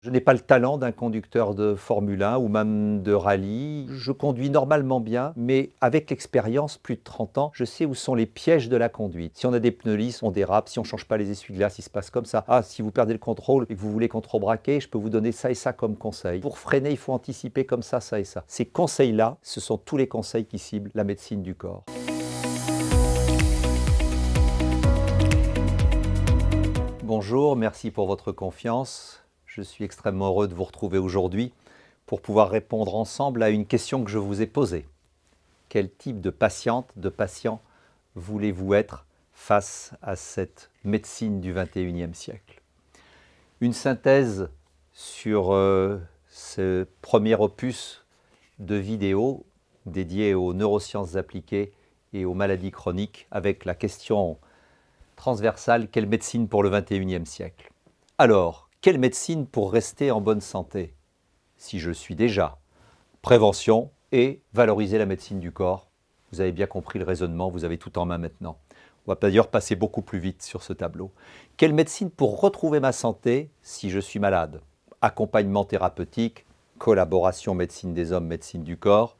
Je n'ai pas le talent d'un conducteur de Formule 1 ou même de rallye. Je conduis normalement bien, mais avec l'expérience, plus de 30 ans, je sais où sont les pièges de la conduite. Si on a des pneus lisses, on dérape. Si on ne change pas les essuie-glaces, il se passe comme ça. Ah, si vous perdez le contrôle et que vous voulez contrebraquer, je peux vous donner ça et ça comme conseil. Pour freiner, il faut anticiper comme ça et ça. Ces conseils-là, ce sont tous les conseils qui ciblent la médecine du corps. Bonjour, merci pour votre confiance. Je suis extrêmement heureux de vous retrouver aujourd'hui pour pouvoir répondre ensemble à une question que je vous ai posée. Quel type de patiente, de patient voulez-vous être face à cette médecine du XXIe siècle? Une synthèse sur ce premier opus de vidéo dédié aux neurosciences appliquées et aux maladies chroniques avec la question transversale, quelle médecine pour le XXIe siècle? Alors, quelle médecine pour rester en bonne santé? Si je suis déjà prévention et valoriser la médecine du corps, vous avez bien compris le raisonnement, vous avez tout en main maintenant. On va d'ailleurs passer beaucoup plus vite sur ce tableau. Quelle médecine pour retrouver ma santé si je suis malade? Accompagnement thérapeutique, collaboration médecine des hommes, médecine du corps,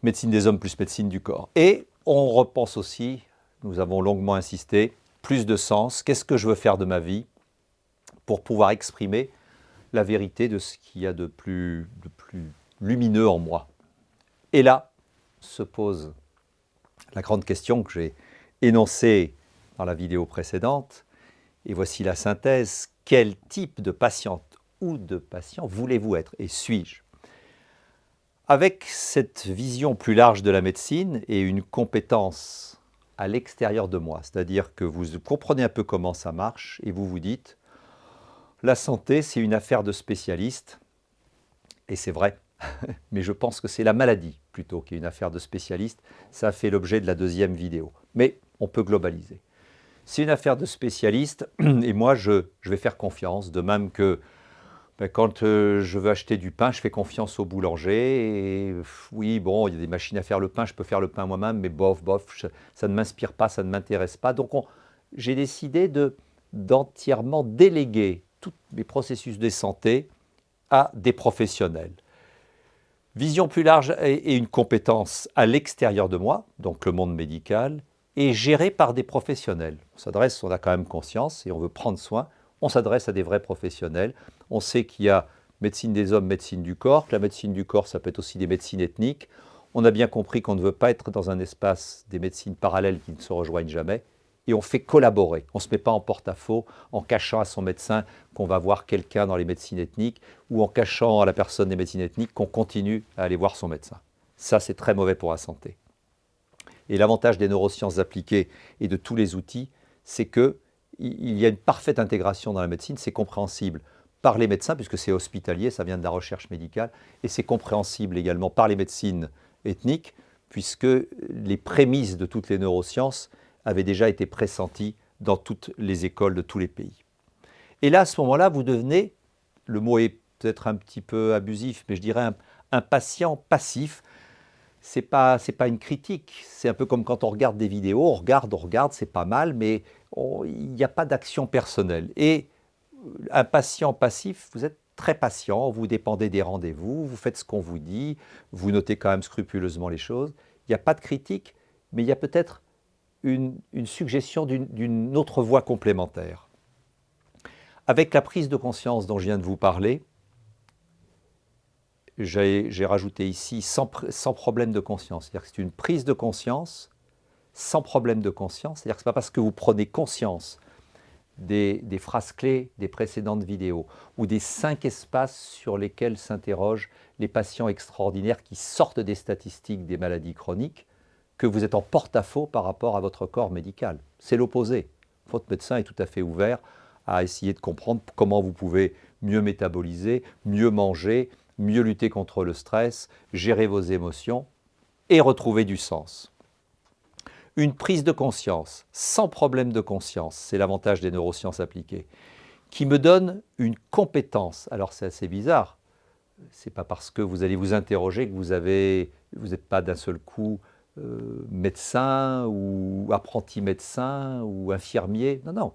médecine des hommes plus médecine du corps. Et on repense aussi, nous avons longuement insisté, plus de sens, qu'est-ce que je veux faire de ma vie pour pouvoir exprimer la vérité de ce qu'il y a de plus lumineux en moi. Et là se pose la grande question que j'ai énoncée dans la vidéo précédente, et voici la synthèse. Quel type de patiente ou de patient voulez-vous être et suis-je? Avec cette vision plus large de la médecine et une compétence à l'extérieur de moi, c'est-à-dire que vous comprenez un peu comment ça marche et vous vous dites la santé, c'est une affaire de spécialistes, et c'est vrai, mais je pense que c'est la maladie plutôt qui est une affaire de spécialistes. Ça a fait l'objet de la deuxième vidéo, mais on peut globaliser. C'est une affaire de spécialistes, et moi je vais faire confiance, de même que quand je veux acheter du pain, je fais confiance au boulanger, et oui, bon, il y a des machines à faire le pain, je peux faire le pain moi-même, mais bof, ça ne m'inspire pas, ça ne m'intéresse pas. Donc j'ai décidé d'entièrement déléguer tous mes processus de santé à des professionnels. Vision plus large et une compétence à l'extérieur de moi, donc le monde médical, et gérée par des professionnels. On a quand même conscience et on veut prendre soin, on s'adresse à des vrais professionnels. On sait qu'il y a médecine des hommes, médecine du corps, que la médecine du corps, ça peut être aussi des médecines ethniques. On a bien compris qu'on ne veut pas être dans un espace des médecines parallèles qui ne se rejoignent jamais. Et on fait collaborer. On ne se met pas en porte-à-faux en cachant à son médecin qu'on va voir quelqu'un dans les médecines ethniques ou en cachant à la personne des médecines ethniques qu'on continue à aller voir son médecin. Ça, c'est très mauvais pour la santé. Et l'avantage des neurosciences appliquées et de tous les outils, c'est qu'il y a une parfaite intégration dans la médecine, c'est compréhensible par les médecins, puisque c'est hospitalier, ça vient de la recherche médicale, et c'est compréhensible également par les médecines ethniques, puisque les prémices de toutes les neurosciences avaient déjà été pressenties dans toutes les écoles de tous les pays. Et là, à ce moment-là, vous devenez, le mot est peut-être un petit peu abusif, mais je dirais un patient passif. C'est pas une critique, c'est un peu comme quand on regarde des vidéos, on regarde, c'est pas mal, mais il n'y a pas d'action personnelle. Et un patient passif, vous êtes très patient, vous dépendez des rendez-vous, vous faites ce qu'on vous dit, vous notez quand même scrupuleusement les choses. Il n'y a pas de critique, mais il y a peut-être une suggestion d'une autre voie complémentaire. Avec la prise de conscience dont je viens de vous parler, j'ai rajouté ici sans problème de conscience. C'est-à-dire que c'est une prise de conscience sans problème de conscience. C'est-à-dire que ce n'est pas parce que vous prenez conscience des phrases clés des précédentes vidéos ou des 5 espaces sur lesquels s'interrogent les patients extraordinaires qui sortent des statistiques des maladies chroniques que vous êtes en porte-à-faux par rapport à votre corps médical. C'est l'opposé. Votre médecin est tout à fait ouvert à essayer de comprendre comment vous pouvez mieux métaboliser, mieux manger, mieux lutter contre le stress, gérer vos émotions et retrouver du sens. Une prise de conscience, sans problème de conscience, c'est l'avantage des neurosciences appliquées, qui me donne une compétence. Alors c'est assez bizarre, c'est pas parce que vous allez vous interroger que vous n'êtes pas d'un seul coup médecin ou apprenti médecin ou infirmier, non.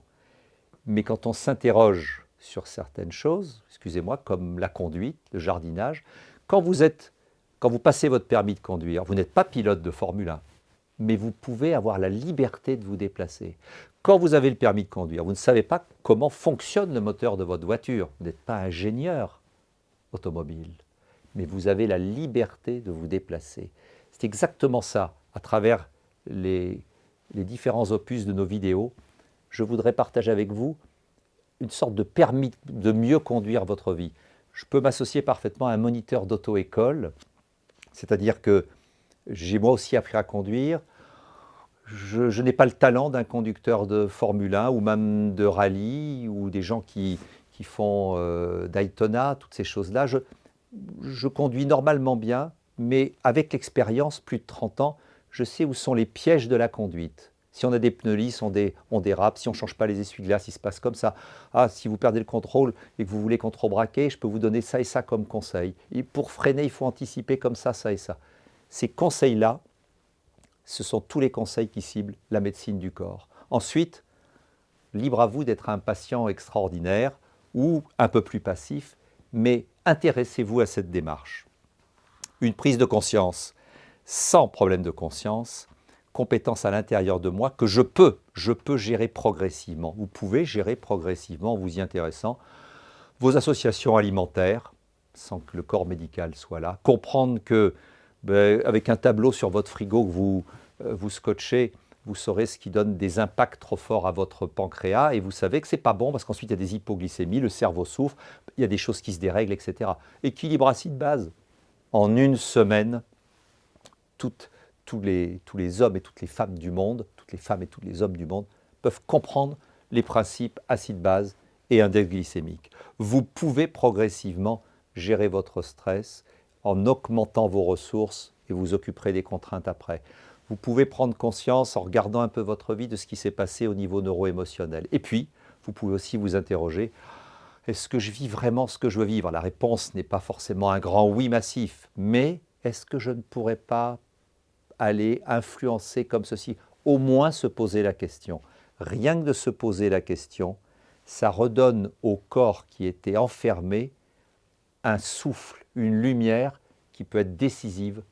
Mais quand on s'interroge sur certaines choses, excusez-moi, comme la conduite, le jardinage. Quand vous passez votre permis de conduire, vous n'êtes pas pilote de Formule 1, mais vous pouvez avoir la liberté de vous déplacer. Quand vous avez le permis de conduire, vous ne savez pas comment fonctionne le moteur de votre voiture. Vous n'êtes pas ingénieur automobile, mais vous avez la liberté de vous déplacer. C'est exactement ça, à travers les différents opus de nos vidéos. Je voudrais partager avec vous une sorte de permis de mieux conduire votre vie. Je peux m'associer parfaitement à un moniteur d'auto-école, c'est-à-dire que j'ai moi aussi appris à conduire. Je n'ai pas le talent d'un conducteur de Formule 1 ou même de rallye ou des gens qui font Daytona, toutes ces choses-là. Je conduis normalement bien, mais avec l'expérience, plus de 30 ans, je sais où sont les pièges de la conduite. Si on a des pneus lisses, on dérape. Si on ne change pas les essuie-glaces, il se passe comme ça. Ah, si vous perdez le contrôle et que vous voulez contrebraquer, je peux vous donner ça et ça comme conseil. Et pour freiner, il faut anticiper comme ça et ça. Ces conseils-là, ce sont tous les conseils qui ciblent la médecine du corps. Ensuite, libre à vous d'être un patient extraordinaire ou un peu plus passif, mais intéressez-vous à cette démarche. Une prise de conscience sans problème de conscience, compétence à l'intérieur de moi que je peux gérer progressivement. Vous pouvez gérer progressivement en vous y intéressant. Vos associations alimentaires, sans que le corps médical soit là. Comprendre que, avec un tableau sur votre frigo que vous scotchez, vous saurez ce qui donne des impacts trop forts à votre pancréas et vous savez que ce n'est pas bon parce qu'ensuite il y a des hypoglycémies, le cerveau souffre, il y a des choses qui se dérèglent, etc. Équilibre acide-base. En une semaine, tous les hommes et toutes les femmes du monde, toutes les femmes et tous les hommes du monde peuvent comprendre les principes acide-base et index glycémique. Vous pouvez progressivement gérer votre stress en augmentant vos ressources et vous occuperez des contraintes après. Vous pouvez prendre conscience en regardant un peu votre vie de ce qui s'est passé au niveau neuro-émotionnel. Et puis, vous pouvez aussi vous interroger, est-ce que je vis vraiment ce que je veux vivre? La réponse n'est pas forcément un grand oui massif, mais est-ce que je ne pourrais pas aller influencer comme ceci? Au moins se poser la question. Rien que de se poser la question, ça redonne au corps qui était enfermé un souffle, une lumière qui peut être décisive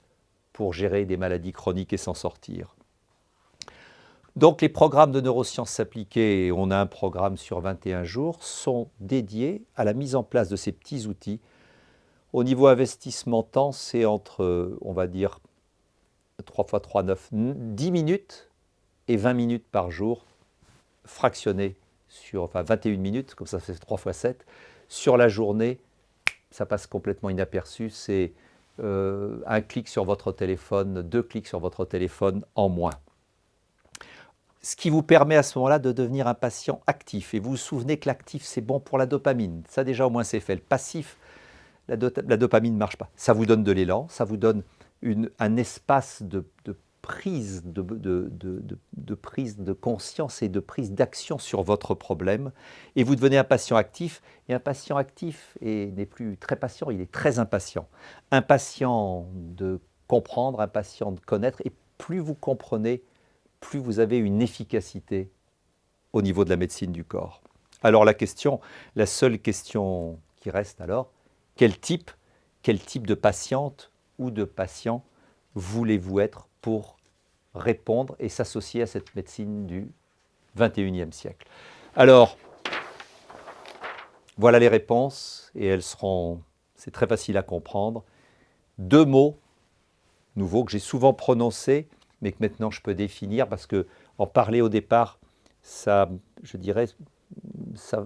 pour gérer des maladies chroniques et s'en sortir. Donc les programmes de neurosciences appliquées, on a un programme sur 21 jours, sont dédiés à la mise en place de ces petits outils. Au niveau investissement temps, c'est entre, on va dire, 3 x 3, 9, 10 minutes et 20 minutes par jour, fractionnés sur, enfin 21 minutes, comme ça fait 3 x 7, sur la journée. Ça passe complètement inaperçu, c'est un clic sur votre téléphone, 2 clics sur votre téléphone en moins. Ce qui vous permet à ce moment-là de devenir un patient actif. Et vous vous souvenez que l'actif, c'est bon pour la dopamine. Ça déjà, au moins, c'est fait. Le passif, la dopamine ne marche pas. Ça vous donne de l'élan, ça vous donne un espace de prise de conscience et de prise d'action sur votre problème. Et vous devenez un patient actif. Et un patient actif n'est plus très patient, il est très impatient. Impatient de comprendre, impatient de connaître. Et plus vous comprenez, plus vous avez une efficacité au niveau de la médecine du corps. Alors la seule question qui reste alors, quel type de patiente ou de patient voulez-vous être pour répondre et s'associer à cette médecine du 21e siècle? Alors, voilà les réponses et c'est très facile à comprendre. 2 mots nouveaux que j'ai souvent prononcés, mais que maintenant je peux définir parce que en parler au départ, ça, je dirais, ça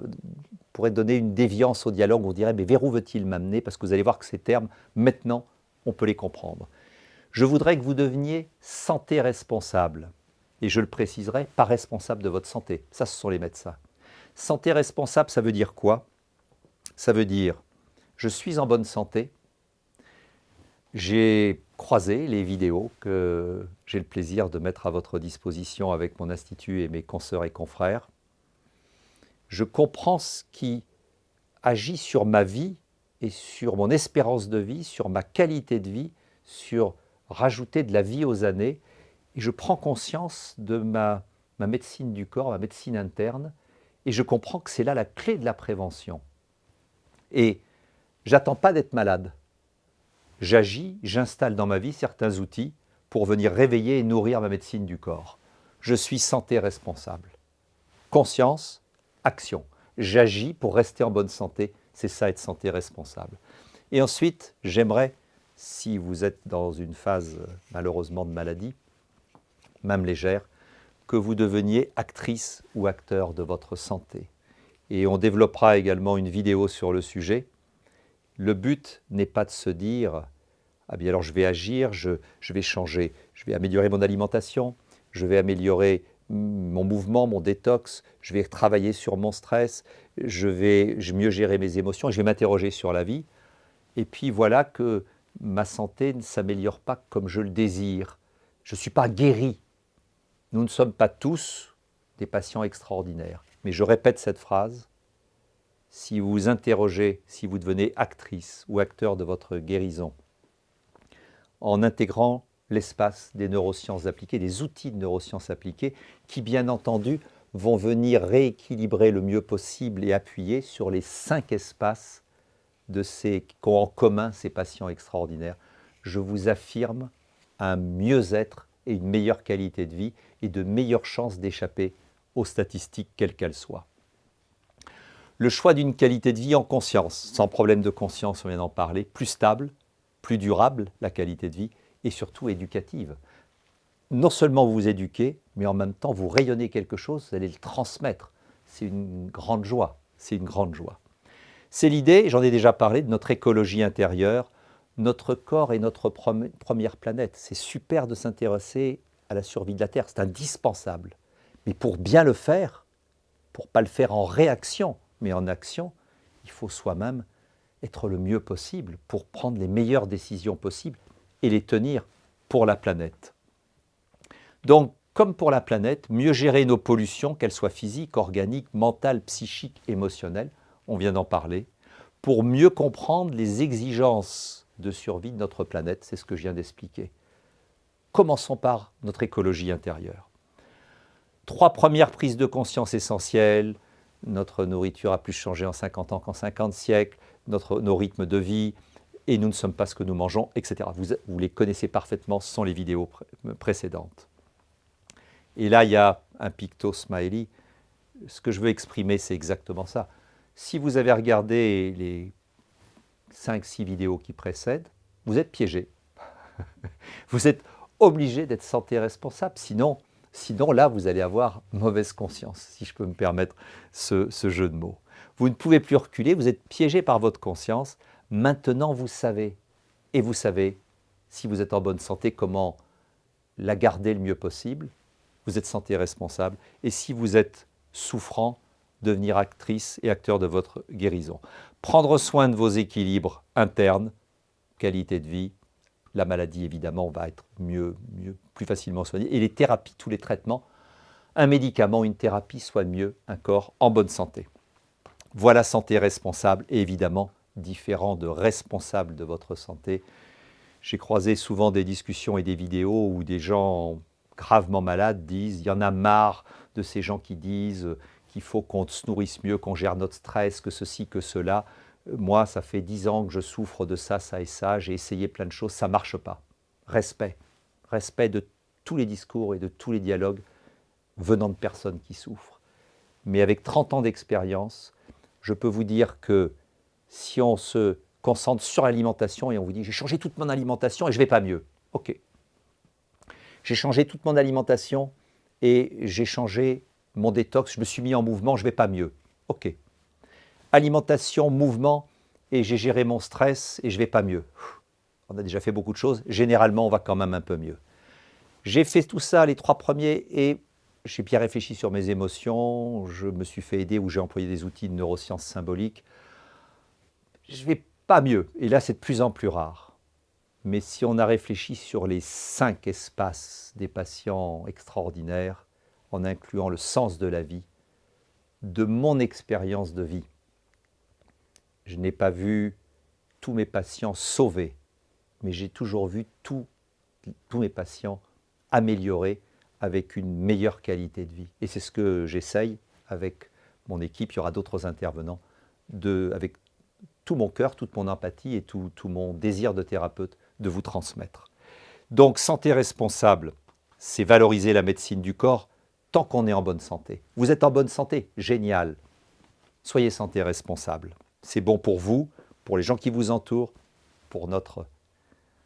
pourrait donner une déviance au dialogue. On dirait, mais vers où veut-il m'amener? Parce que vous allez voir que ces termes, maintenant, on peut les comprendre. Je voudrais que vous deveniez santé responsable. Et je le préciserai, pas responsable de votre santé. Ça, ce sont les médecins. Santé responsable, ça veut dire quoi? Ça veut dire, je suis en bonne santé. J'ai croisé les vidéos que j'ai le plaisir de mettre à votre disposition avec mon institut et mes consoeurs et confrères. Je comprends ce qui agit sur ma vie et sur mon espérance de vie, sur ma qualité de vie, sur rajouter de la vie aux années. Et je prends conscience de ma médecine du corps, ma médecine interne, Et je comprends que c'est là la clé de la prévention. Et j'attends pas d'être malade. J'agis, j'installe dans ma vie certains outils pour venir réveiller et nourrir ma médecine du corps. Je suis santé responsable. Conscience, action. J'agis pour rester en bonne santé. C'est ça être santé responsable. Et ensuite, j'aimerais, si vous êtes dans une phase malheureusement de maladie, même légère, que vous deveniez actrice ou acteur de votre santé. Et on développera également une vidéo sur le sujet. Le but n'est pas de se dire « Ah bien alors je vais agir, je vais changer, je vais améliorer mon alimentation, je vais améliorer mon mouvement, mon détox, je vais travailler sur mon stress, je vais mieux gérer mes émotions, et je vais m'interroger sur la vie. Et puis voilà que ma santé ne s'améliore pas comme je le désire. Je ne suis pas guéri. Nous ne sommes pas tous des patients extraordinaires. Mais je répète cette phrase, si vous vous interrogez, si vous devenez actrice ou acteur de votre guérison, en intégrant l'espace des neurosciences appliquées, des outils de neurosciences appliquées, qui bien entendu vont venir rééquilibrer le mieux possible et appuyer sur les 5 espaces qu'ont en commun ces patients extraordinaires. Je vous affirme un mieux-être et une meilleure qualité de vie et de meilleures chances d'échapper aux statistiques quelles qu'elles soient. Le choix d'une qualité de vie en conscience, sans problème de conscience, on vient d'en parler, plus stable, plus durable, la qualité de vie, et surtout éducative. Non seulement vous vous éduquez, mais en même temps vous rayonnez quelque chose, vous allez le transmettre. C'est une grande joie, c'est une grande joie. C'est l'idée, j'en ai déjà parlé, de notre écologie intérieure. Notre corps est notre première planète. C'est super de s'intéresser à la survie de la Terre, c'est indispensable. Mais pour bien le faire, pour ne pas le faire en réaction, mais en action, il faut soi-même être le mieux possible pour prendre les meilleures décisions possibles et les tenir pour la planète. Donc, comme pour la planète, mieux gérer nos pollutions, qu'elles soient physiques, organiques, mentales, psychiques, émotionnelles, on vient d'en parler, pour mieux comprendre les exigences de survie de notre planète, c'est ce que je viens d'expliquer. Commençons par notre écologie intérieure. 3 premières prises de conscience essentielles, notre nourriture a plus changé en 50 ans qu'en 50 siècles, nos rythmes de vie, et nous ne sommes pas ce que nous mangeons, etc. Vous les connaissez parfaitement, ce sont les vidéos précédentes. Et là, il y a un picto smiley. Ce que je veux exprimer, c'est exactement ça. Si vous avez regardé les 5-6 vidéos qui précèdent, vous êtes piégé. Vous êtes obligé d'être santé responsable, sinon là, vous allez avoir mauvaise conscience, si je peux me permettre ce jeu de mots. Vous ne pouvez plus reculer, vous êtes piégé par votre conscience. Maintenant, vous savez, et vous savez, si vous êtes en bonne santé, comment la garder le mieux possible. Vous êtes santé responsable. Et si vous êtes souffrant, devenir actrice et acteur de votre guérison. Prendre soin de vos équilibres internes, qualité de vie, la maladie évidemment va être plus facilement soignée. Et les thérapies, tous les traitements, un médicament, une thérapie soigne mieux un corps en bonne santé. Voilà santé responsable et évidemment différent de responsable de votre santé. J'ai croisé souvent des discussions et des vidéos où des gens gravement malades disent, il y en a marre de ces gens qui disent qu'il faut qu'on se nourrisse mieux, qu'on gère notre stress, que ceci, que cela. Moi, ça fait 10 ans que je souffre de ça, ça et ça, j'ai essayé plein de choses, ça ne marche pas. Respect. Respect de tous les discours et de tous les dialogues venant de personnes qui souffrent. Mais avec 30 ans d'expérience, je peux vous dire que si on se concentre sur l'alimentation et on vous dit « j'ai changé toute mon alimentation et je ne vais pas mieux ». Ok. J'ai changé toute mon alimentation et j'ai changé mon détox, je me suis mis en mouvement, je ne vais pas mieux. Ok. Alimentation, mouvement, et j'ai géré mon stress et je ne vais pas mieux. On a déjà fait beaucoup de choses, généralement on va quand même un peu mieux. J'ai fait tout ça, les 3 premiers, et j'ai bien réfléchi sur mes émotions, je me suis fait aider ou j'ai employé des outils de neurosciences symboliques. Je ne vais pas mieux, et là c'est de plus en plus rare. Mais si on a réfléchi sur les 5 espaces des patients extraordinaires, en incluant le sens de la vie, de mon expérience de vie, je n'ai pas vu tous mes patients sauvés, mais j'ai toujours vu tous mes patients améliorés avec une meilleure qualité de vie. Et c'est ce que j'essaye avec mon équipe, il y aura d'autres intervenants, avec tout mon cœur, toute mon empathie et tout mon désir de thérapeute de vous transmettre. Donc, santé responsable, c'est valoriser la médecine du corps tant qu'on est en bonne santé. Vous êtes en bonne santé, génial. Soyez santé responsable. C'est bon pour vous, pour les gens qui vous entourent, pour notre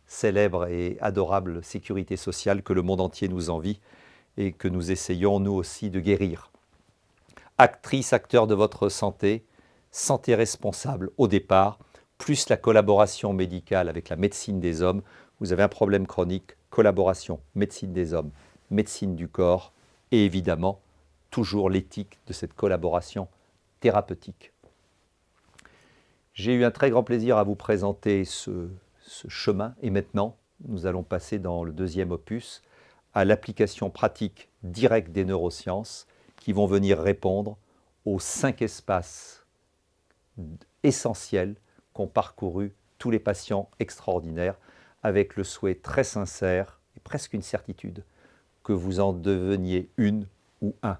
célèbre et adorable sécurité sociale que le monde entier nous envie et que nous essayons, nous aussi, de guérir. Actrice, acteur de votre santé, santé responsable au départ, plus la collaboration médicale avec la médecine des hommes. Vous avez un problème chronique, collaboration, médecine des hommes, médecine du corps, et évidemment, toujours l'éthique de cette collaboration thérapeutique. J'ai eu un très grand plaisir à vous présenter ce chemin, et maintenant, nous allons passer dans le deuxième opus, à l'application pratique directe des neurosciences qui vont venir répondre aux 5 espaces essentiels qu'ont parcouru tous les patients extraordinaires, avec le souhait très sincère et presque une certitude que vous en deveniez une ou un.